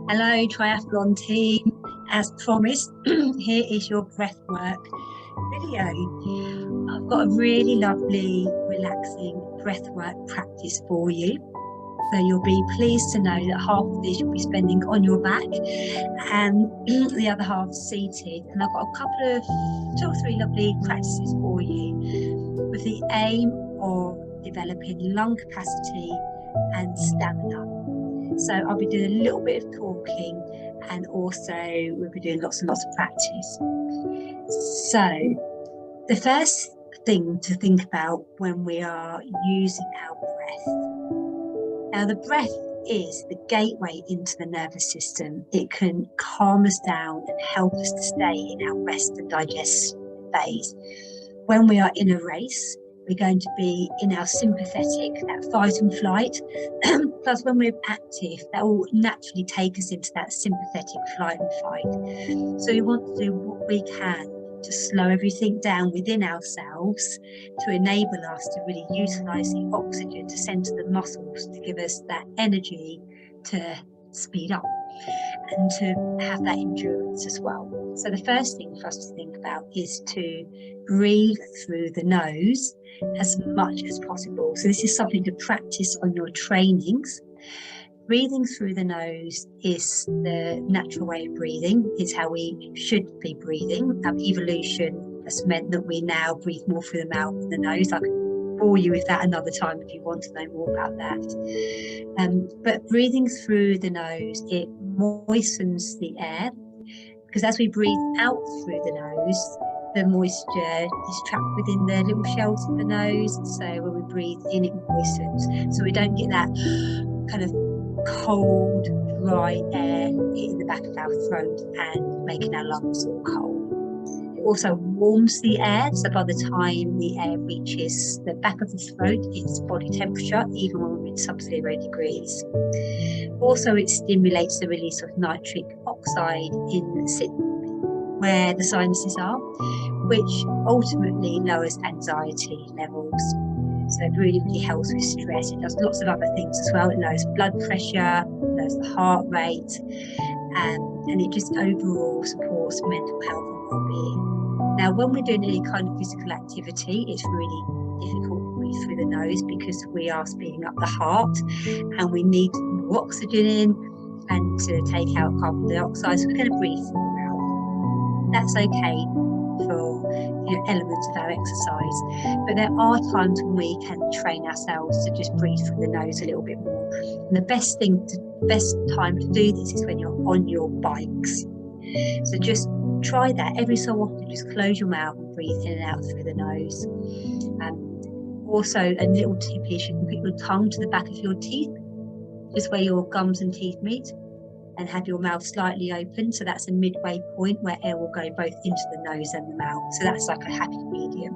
Hello, triathlon team. As promised, here is your breathwork video. I've got a really lovely, relaxing breathwork practice for you. So you'll be pleased to know that half of this you'll be spending on your back and the other half seated. And I've got a couple of 2 or 3 lovely practices for you with the aim of developing lung capacity and stamina. So I'll be doing a little bit of talking and also we'll be doing lots and lots of practice. So the first thing to think about when we are using our breath. Now the breath is the gateway into the nervous system. It can calm us down and help us to stay in our rest and digest phase. When we are in a race, we're going to be in our sympathetic, that fight and flight. Plus when we're active, that will naturally take us into that sympathetic flight and fight. So we want to do what we can to slow everything down within ourselves to enable us to really utilize the oxygen to send to the muscles to give us that energy to speed up and to have that endurance as well. So the first thing for us to think about is to breathe through the nose as much as possible. So this is something to practice on your trainings. Breathing through the nose is the natural way of breathing. It's how we should be breathing. Our evolution has meant that we now breathe more through the mouth than the nose. I can bore you with that another time if you want to know more about that. But breathing through the nose, it moistens the air, because as we breathe out through the nose, the moisture is trapped within the little shells of the nose. So when we breathe in, it moistens. So we don't get that kind of cold, dry air in the back of our throat and making our lungs all cold. It also warms the air, so by the time the air reaches the back of the throat, it's body temperature, even when we're in sub-0 degrees. Also, it stimulates the release of nitric oxide where the sinuses are, which ultimately lowers anxiety levels. So it really, really helps with stress. It does lots of other things as well. It lowers blood pressure, lowers the heart rate, and it just overall supports mental health and well-being. Now, when we're doing any kind of physical activity, it's really difficult to breathe through the nose because we are speeding up the heart and we need more oxygen in and to take out carbon dioxide. So we're going to breathe through the mouth. That's okay for elements of our exercise, but there are times when we can train ourselves to just breathe through the nose a little bit more. And the best time to do this is when you're on your bikes. So just try that every so often. Just close your mouth and breathe in and out through the nose. Also, a little tip is you can put your tongue to the back of your teeth, just where your gums and teeth meet, and have your mouth slightly open. So that's a midway point where air will go both into the nose and the mouth. So that's like a happy medium.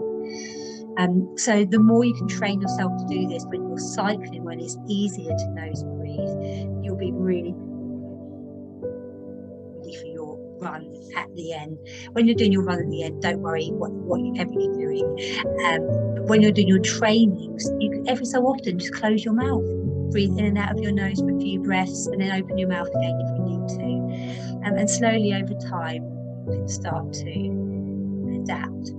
So the more you can train yourself to do this when you're cycling, when it's easier to nose breathe, you'll be really ready for your run at the end. When you're doing your run at the end, don't worry whatever you're doing. But when you're doing your trainings, you can every so often just close your mouth. Breathe in and out of your nose for a few breaths and then open your mouth again if you need to. And slowly over time, you can start to adapt.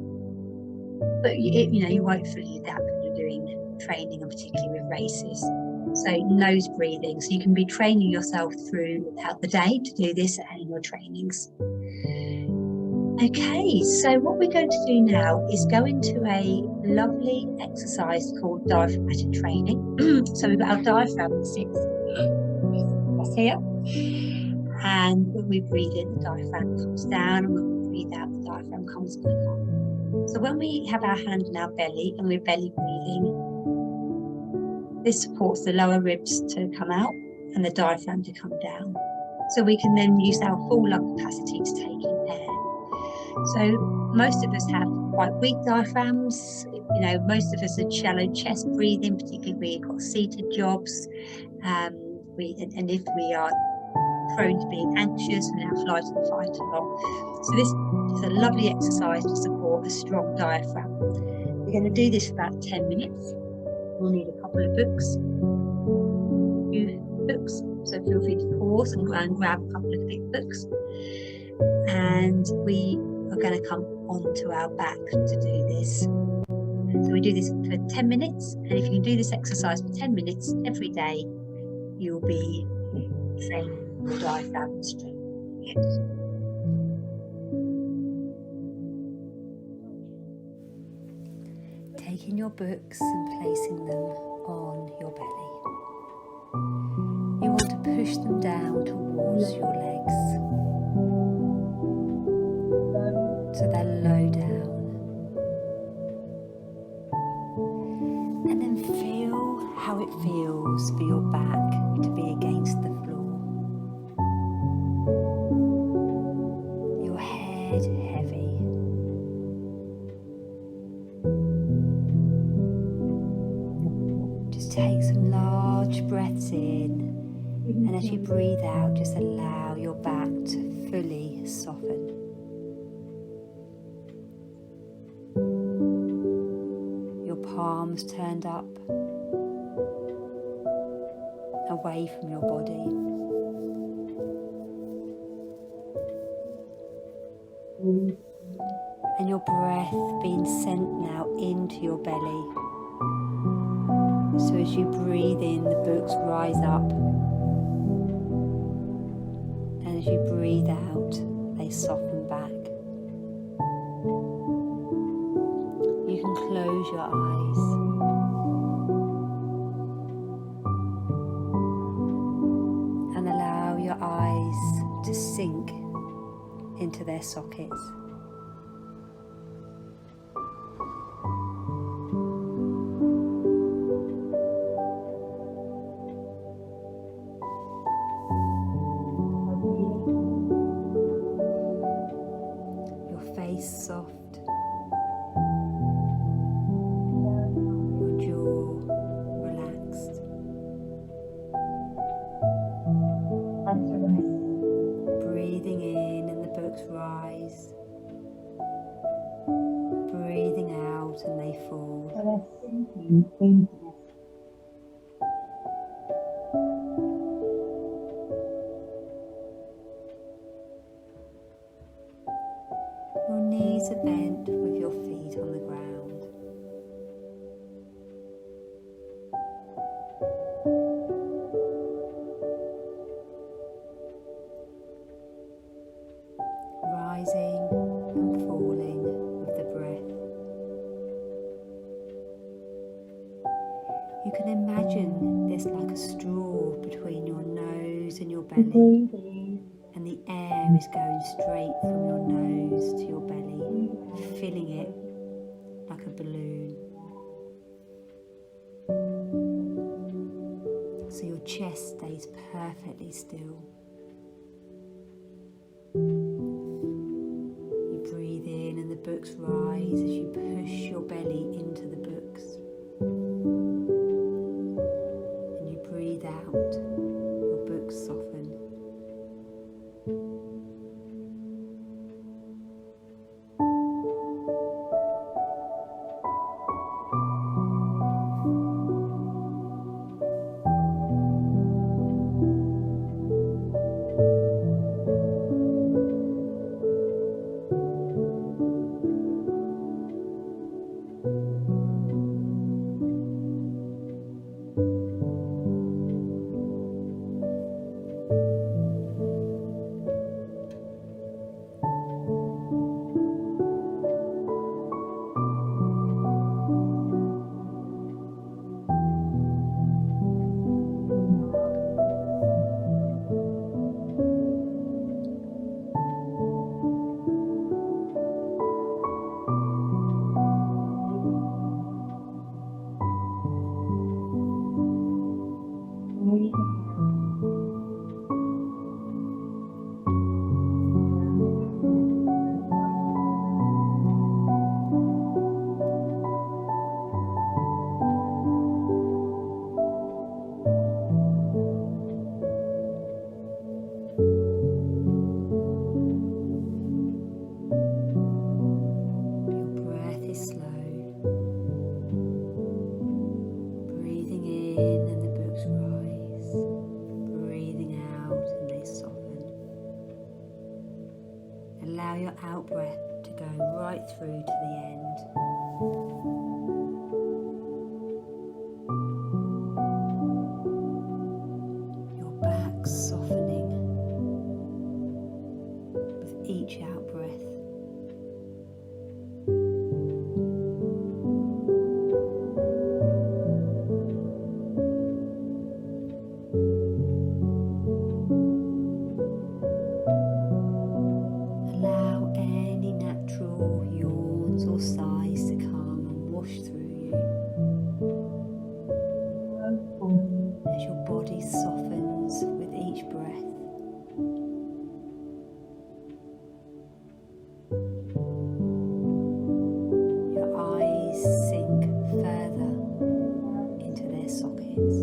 But you won't fully adapt when you're doing training, and particularly with races. So nose breathing. So you can be training yourself throughout the day to do this in your trainings. Okay, so what we're going to do now is go into a lovely exercise called diaphragmatic training. So we've got our diaphragm that sits here, and when we breathe in, the diaphragm comes down, and when we breathe out, the diaphragm comes back up. So when we have our hand on our belly and we're belly breathing, this supports the lower ribs to come out and the diaphragm to come down. So we can then use our full lung capacity to take in air. So most of us have quite weak diaphragms. Most of us are shallow chest breathing, particularly if we've got seated jobs. And if we are prone to being anxious, we have flight and fight a lot. So this is a lovely exercise to support a strong diaphragm. We're going to do this for about 10 minutes. We'll need a couple of books, so feel free to pause drawers and grab a couple of thick books. And we are going to come onto our back to do this. So we do this for 10 minutes. And if you can do this exercise for 10 minutes every day, you'll be training your diaphragm strength. Taking your books and placing them on your belly. You want to push them down towards your legs, so they're low down. And then feel how it feels for your back to be against the floor. Your head heavy. Take some large breaths in, and as you breathe out, just allow your back to fully soften. Your palms turned up, away from your body. And your breath being sent now into your belly. So as you breathe in, the books rise up, and as you breathe out, they soften back. You can close your eyes. And allow your eyes to sink into their sockets. Soft, your jaw relaxed, breathing in and the books rise, breathing out and they fall. Your knees are bent with your feet on the ground. Rising and falling with the breath. You can imagine there's like a straw between your nose and your belly. And the air is going straight from your nose to your belly, filling it like a balloon. So your chest stays perfectly still. You breathe in and the books rise as you push your belly into the books. And you breathe out, your books soften. out breath to go right through to the end. Your back softening with each out breath. Allow any natural yawns or sighs to come and wash through you as your body softens with each breath. Your eyes sink further into their sockets.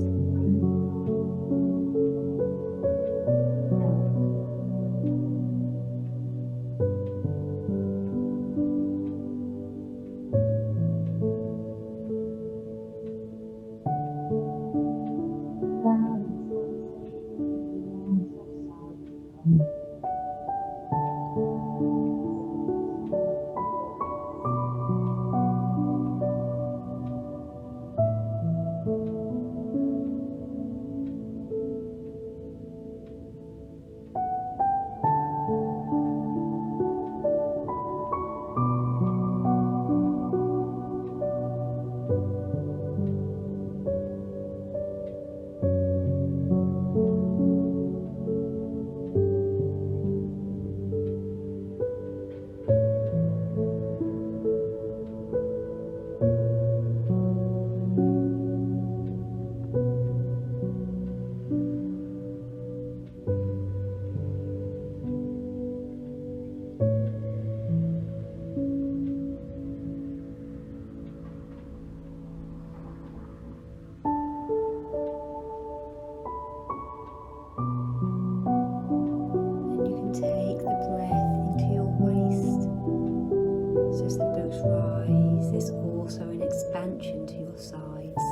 There's also an expansion to your sides.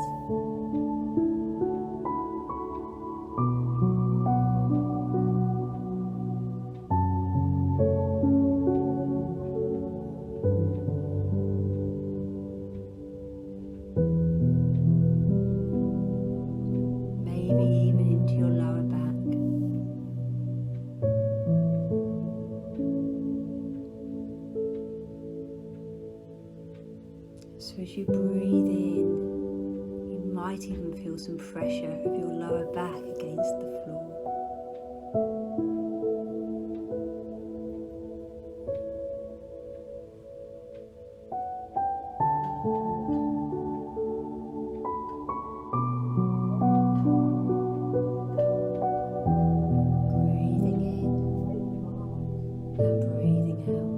Maybe even into your lower back. So as you breathe in, you might even feel some pressure of your lower back against the floor. Breathing in and breathing out.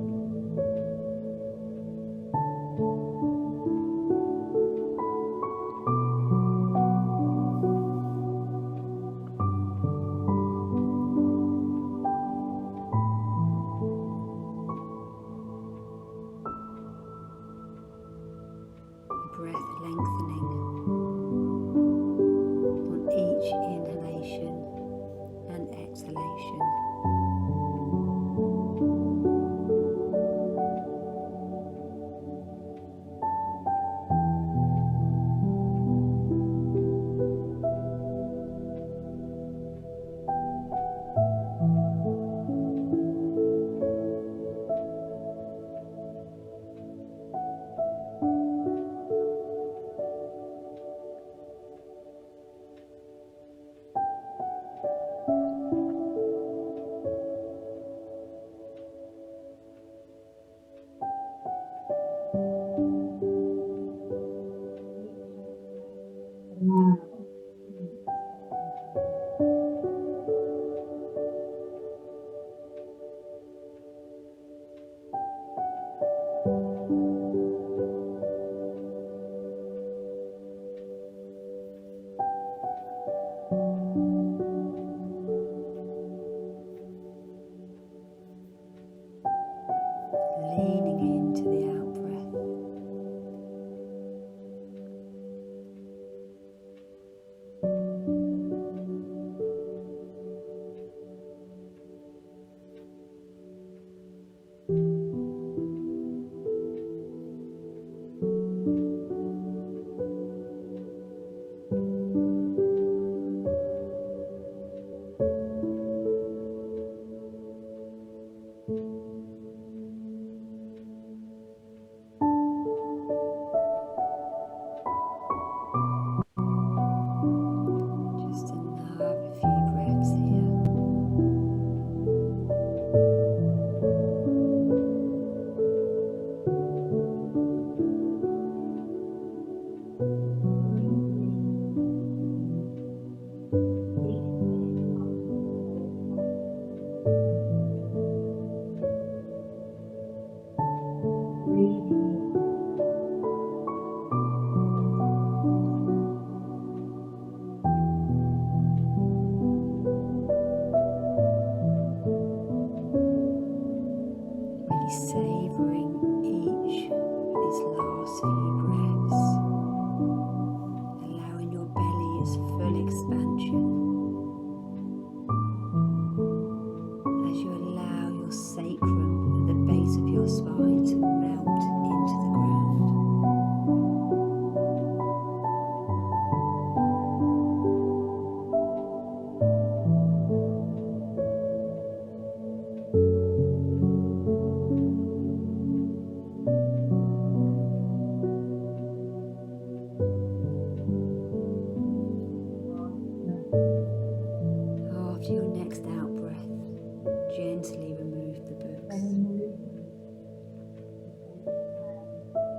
Gently remove the books.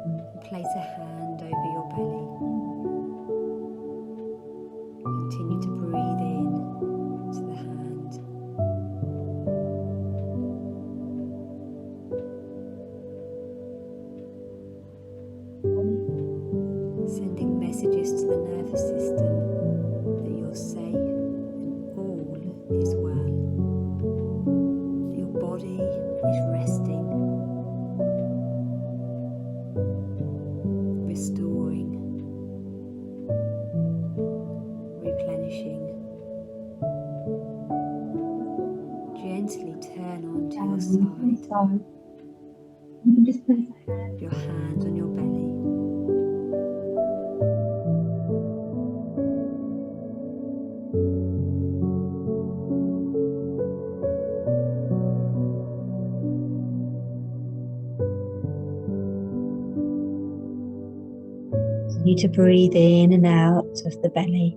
And place a hand over your belly. Continue to breathe in to the hand. Sending messages to the nervous system that you're safe and all is well. That your body is resting, restoring, replenishing. Gently turn onto your side. You can just place your hand on your belly. Continue to breathe in and out of the belly.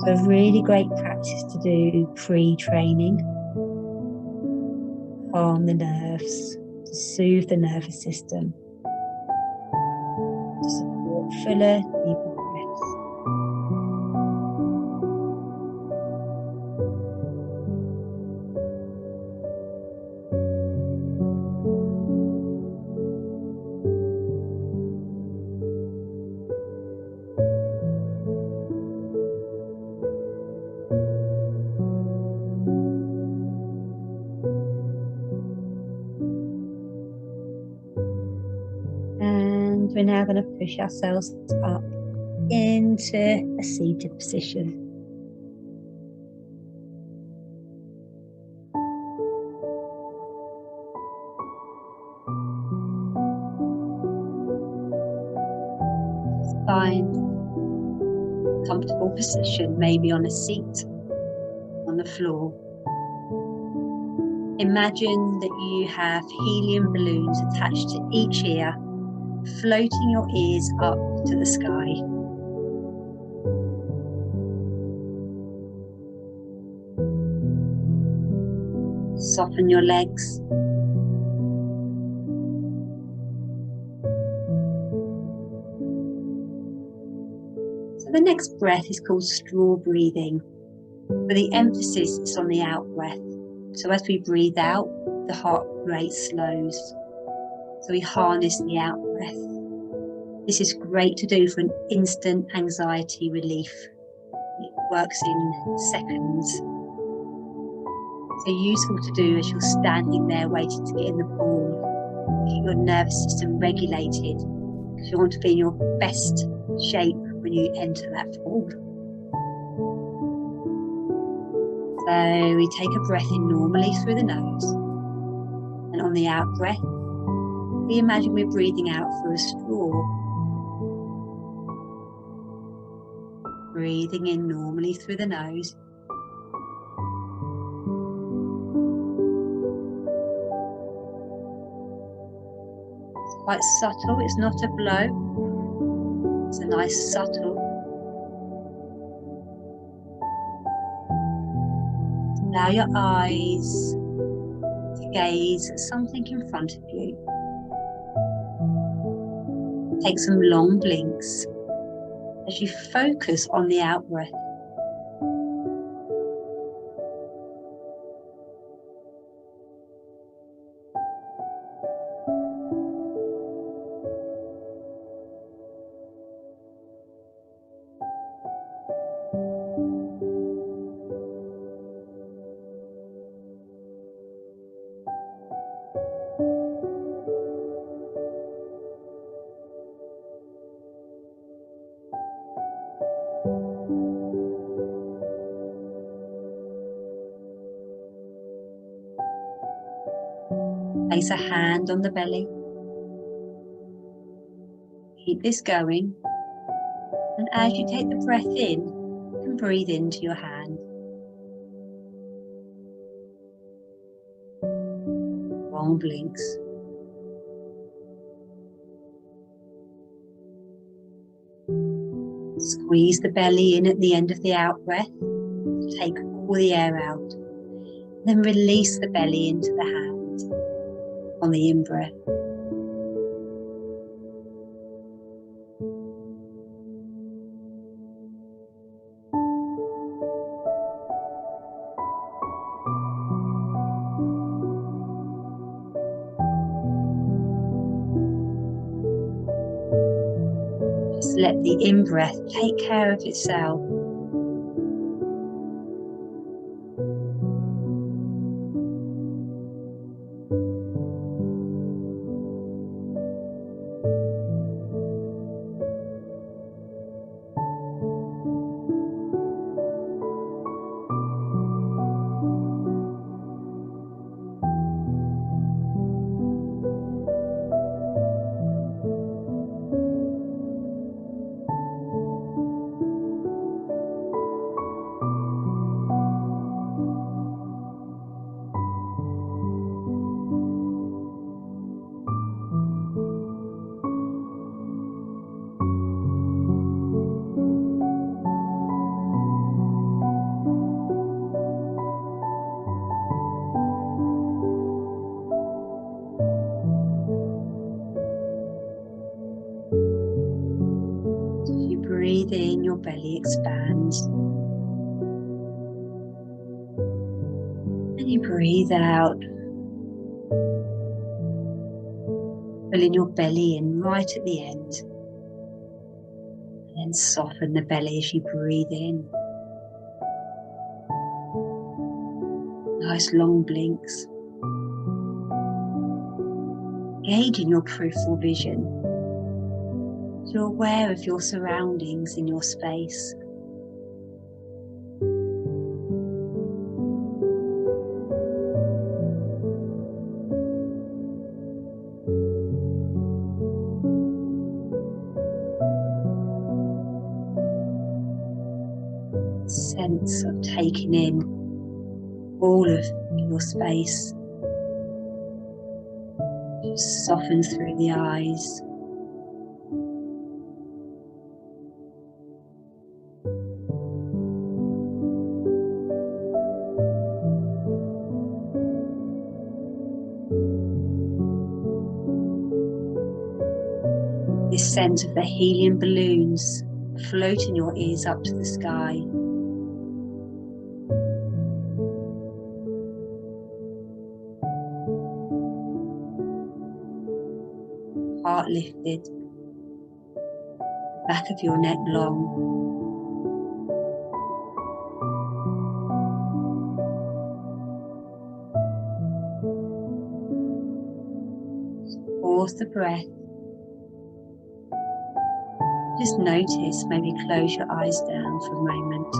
So a really great practice to do pre-training. Calm the nerves, to soothe the nervous system, to support fuller, deeper breaths. And we're now going to push ourselves up into a seated position. Find a comfortable position, maybe on a seat, on the floor. Imagine that you have helium balloons attached to each ear, floating your ears up to the sky. Soften your legs. So the next breath is called straw breathing, where the emphasis is on the out breath. So as we breathe out, the heart rate slows. So we harness the out breath. This is great to do for an instant anxiety relief. It works in seconds. So useful to do as you're standing there waiting to get in the pool. Keep your nervous system regulated, because you want to be in your best shape when you enter that pool. So we take a breath in normally through the nose, and on the out breath, we imagine we're breathing out through a straw. Breathing in normally through the nose. It's quite subtle, it's not a blow. It's a nice subtle. Allow your eyes to gaze at something in front of you. Take some long blinks as you focus on the out breath. Place a hand on the belly. Keep this going. And as you take the breath in, you can breathe into your hand. Long blinks. Squeeze the belly in at the end of the out breath. Take all the air out. Then release the belly into the hands on the in breath. Just let the in breath take care of itself. Breathe in, your belly expands. And you breathe out, pulling your belly in right at the end. And then soften the belly as you breathe in. Nice long blinks. Engaging your peripheral vision. So you're aware of your surroundings in your space. Sense of taking in all of your space. Just soften through the eyes. This sense of the helium balloons floating your ears up to the sky. Heart lifted, back of your neck long. Pause the breath. Just notice, maybe close your eyes down for a moment.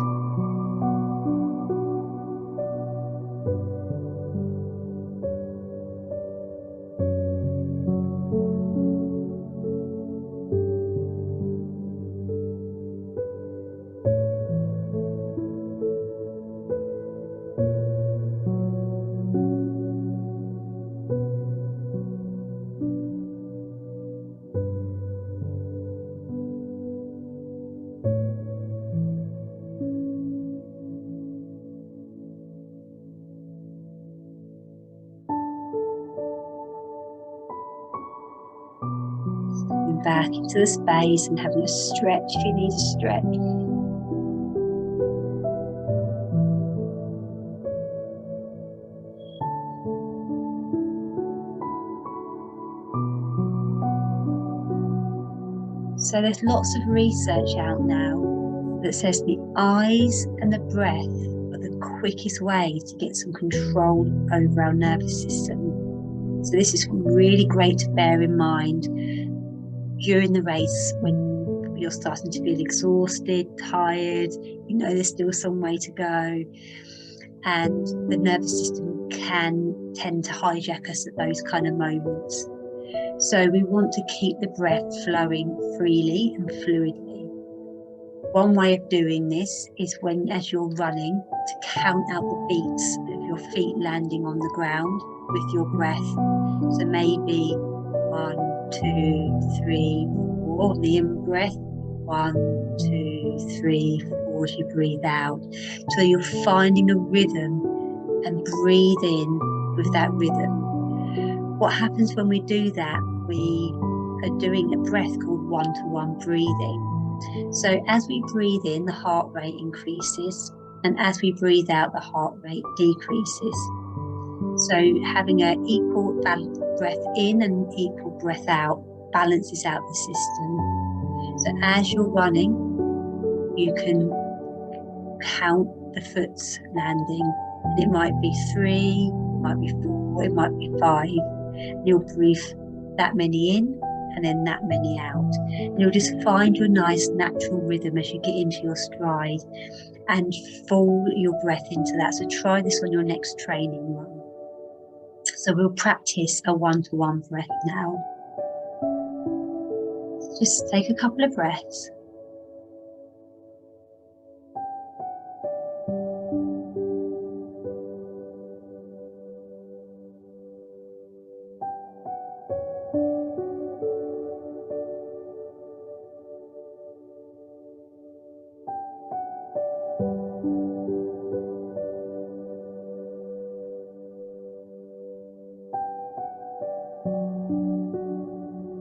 Back into the space and having a stretch if you need a stretch. So there's lots of research out now that says the eyes and the breath are the quickest way to get some control over our nervous system. So this is really great to bear in mind during the race when you're starting to feel exhausted, tired, you know there's still some way to go, and the nervous system can tend to hijack us at those kind of moments. So we want to keep the breath flowing freely and fluidly. One way of doing this is when, as you're running, to count out the beats of your feet landing on the ground with your breath. So maybe 1, 2, 3, 4 on the in breath, 1, 2, 3, 4 as you breathe out, till you're finding a rhythm and breathe in with that rhythm. What happens when we do that? We are doing a breath called one-to-one breathing. So as we breathe in, the heart rate increases, and as we breathe out, the heart rate decreases. So having an equal breath in and equal breath out balances out the system. So as you're running, you can count the foots landing, and it might be 3, it might be 4, it might be 5, and you'll breathe that many in and then that many out, and you'll just find your nice natural rhythm as you get into your stride and fall your breath into that. So try this on your next training run. So we'll practice a one-to-one breath now. Just take a couple of breaths.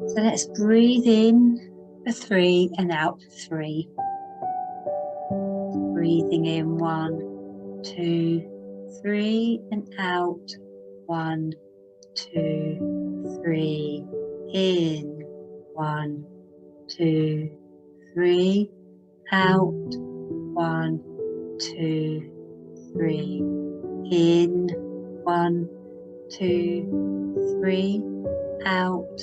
So let's breathe in for 3 and out for 3. Breathing in 1, 2, 3 and out 1, 2, 3. In 1, 2, 3. Out 1, 2, 3. In 1, 2, 3. Out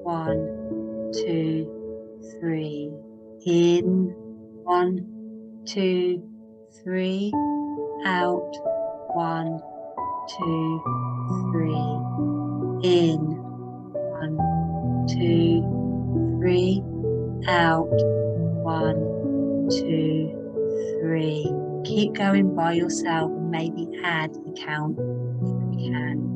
1, 2, 3. In 1, 2, 3. Out 1, 2, 3. In 1, 2, 3. Out 1, 2, 3. Keep going by yourself and maybe add the count if you can.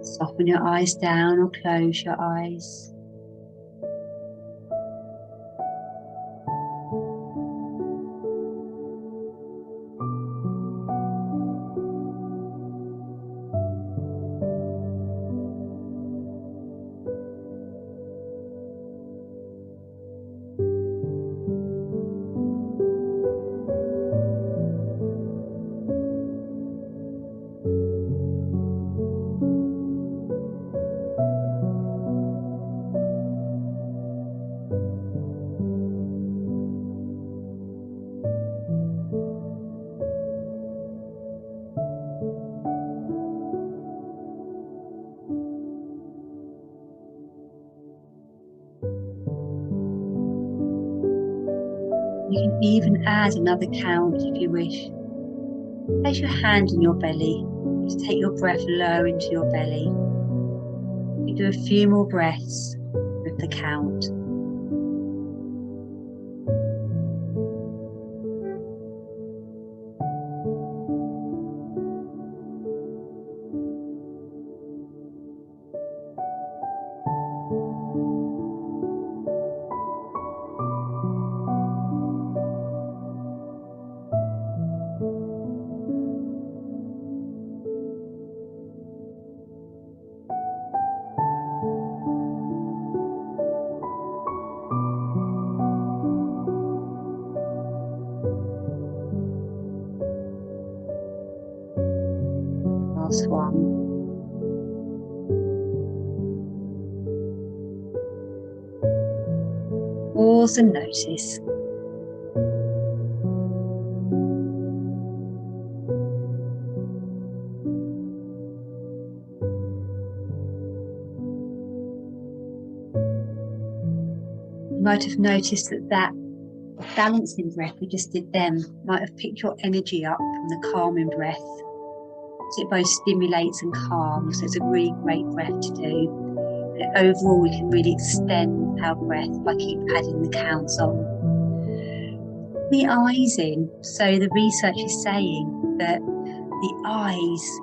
Soften your eyes down or close your eyes. You can even add another count if you wish. Place your hand on your belly. Just take your breath low into your belly. You do a few more breaths with the count. last one. Pause and notice. You might have noticed that balancing breath we just did then might have picked your energy up from the calming breath. So it both stimulates and calms, so it's a really great breath to do. But overall, we can really extend our breath by keep adding the counts on. The eyes in, so the research is saying that the eyes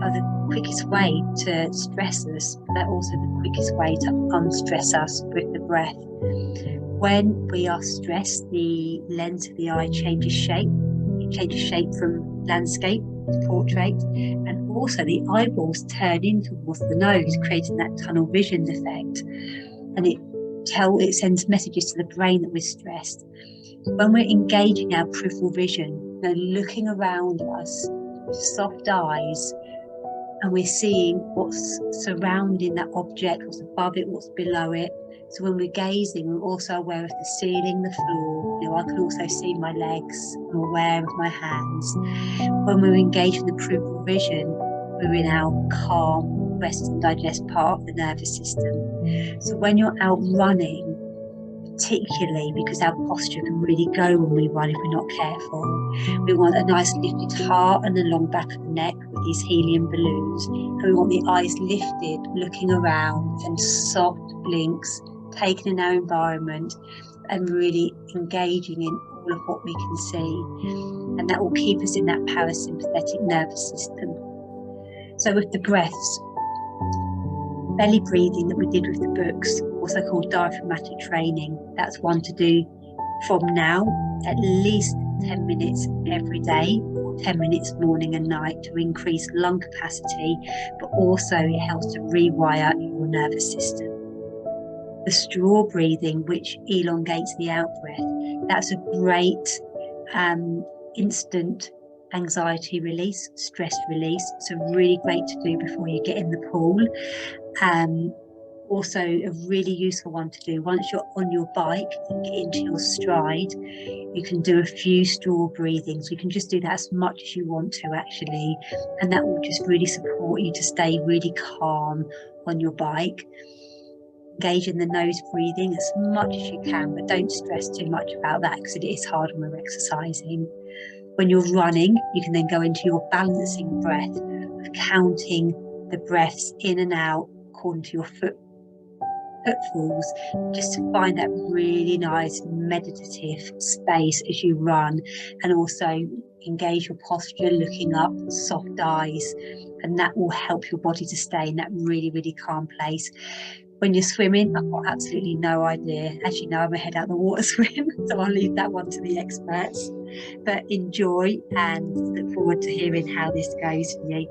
are the quickest way to stress us, but they're also the quickest way to unstress us with the breath. When we are stressed, the lens of the eye changes shape. It changes shape from landscape to portrait, and also the eyeballs turn in towards the nose, creating that tunnel vision effect. And it sends messages to the brain that we're stressed. When we're engaging our peripheral vision, looking around us with soft eyes, and we're seeing what's surrounding that object, what's above it, what's below it. So when we're gazing, we're also aware of the ceiling, the floor. I can also see my legs. I'm aware of my hands. When we're engaged in the peripheral vision, we're in our calm, rest and digest part of the nervous system. So when you're out running, particularly because our posture can really go when we run if we're not careful. We want a nice lifted heart and a long back of the neck with these helium balloons. And we want the eyes lifted, looking around, and soft blinks, taking in our environment and really engaging in all of what we can see. And that will keep us in that parasympathetic nervous system. So with the breaths, belly breathing that we did with the books, also called diaphragmatic training, that's one to do from now, at least 10 minutes every day, or 10 minutes morning and night, to increase lung capacity, but also it helps to rewire your nervous system. The straw breathing, which elongates the out-breath, that's a great instant anxiety release, stress release, so really great to do before you get in the pool. Also a really useful one to do once you're on your bike and get into your stride. You can do a few straw breathings. You can just do that as much as you want to, actually, and that will just really support you to stay really calm on your bike. Engage in the nose breathing as much as you can, but don't stress too much about that because it is hard when we're exercising. When you're running, you can then go into your balancing breath of counting the breaths in and out according to your footfalls, just to find that really nice meditative space as you run, and also engage your posture, looking up, soft eyes, and that will help your body to stay in that really, really calm place. When you're swimming, I've got absolutely no idea. As you know, I'm a head out the water swim, so I'll leave that one to the experts. But enjoy and look forward to hearing how this goes for you.